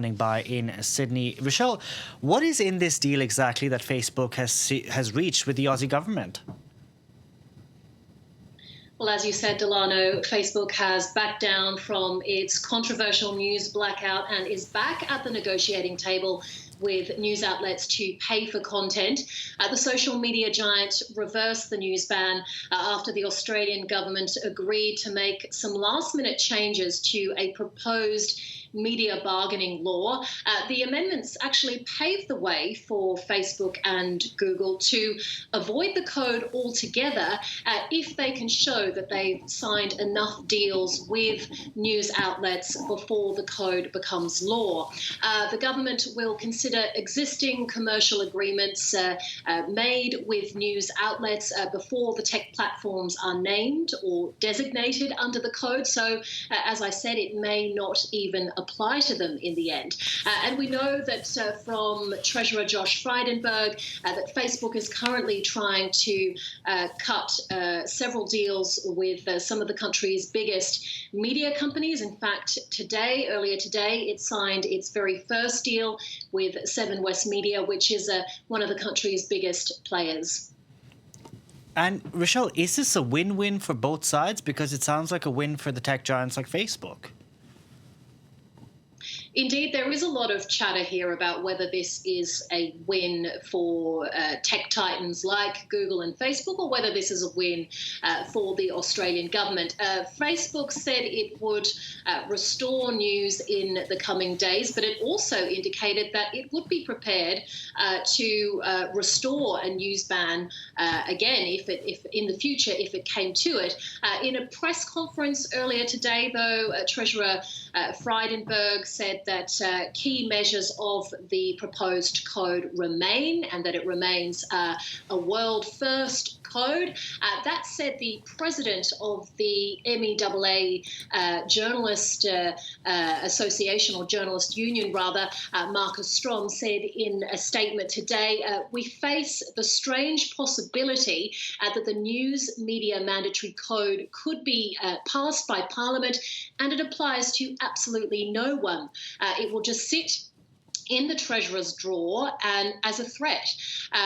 standing by in Sydney. Rochelle, what is in this deal exactly that Facebook has reached with the Aussie government? Well, as you said, Delano, Facebook has backed down from its controversial news blackout and is back at the negotiating table with news outlets to pay for content. The social media giant reversed the news ban after the Australian government agreed to make some last-minute changes to a proposed media bargaining law. The amendments actually paved the way for Facebook and Google to avoid the code altogether if they can show that they've signed enough deals with news outlets before the code becomes law. The government will consider existing commercial agreements made with news outlets before the tech platforms are named or designated under the code. So, as I said, it may not even apply to them in the end. And we know that from Treasurer Josh Frydenberg that Facebook is currently trying to cut several deals with some of the country's biggest media companies. In fact, earlier today, it signed its very first deal with Seven West Media, which is one of the country's biggest players. And Rochelle, is this a win-win for both sides? Because it sounds like a win for the tech giants like Facebook. Indeed, there is a lot of chatter here about whether this is a win for tech titans like Google and Facebook or whether this is a win for the Australian government. Facebook said it would restore news in the coming days, but it also indicated that it would be prepared to restore a news ban again if in the future if it came to it. In a press conference earlier today, though, Treasurer Frydenberg said that key measures of the proposed code remain and that it remains a world-first code. That said, the president of the MEAA Journalist Association, or Journalist Union rather, Marcus Strom, said in a statement today, we face the strange possibility that the news media mandatory code could be passed by Parliament and it applies to absolutely no one. It will just sit in the Treasurer's drawer and as a threat.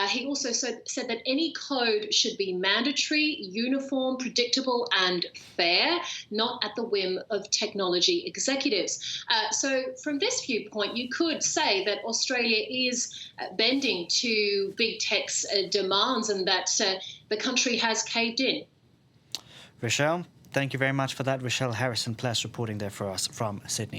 He also said that any code should be mandatory, uniform, predictable and fair, not at the whim of technology executives. So from this viewpoint, you could say that Australia is bending to big tech's demands and that the country has caved in. Rochelle, thank you very much for that. Rochelle Harrison-Pless reporting there for us from Sydney.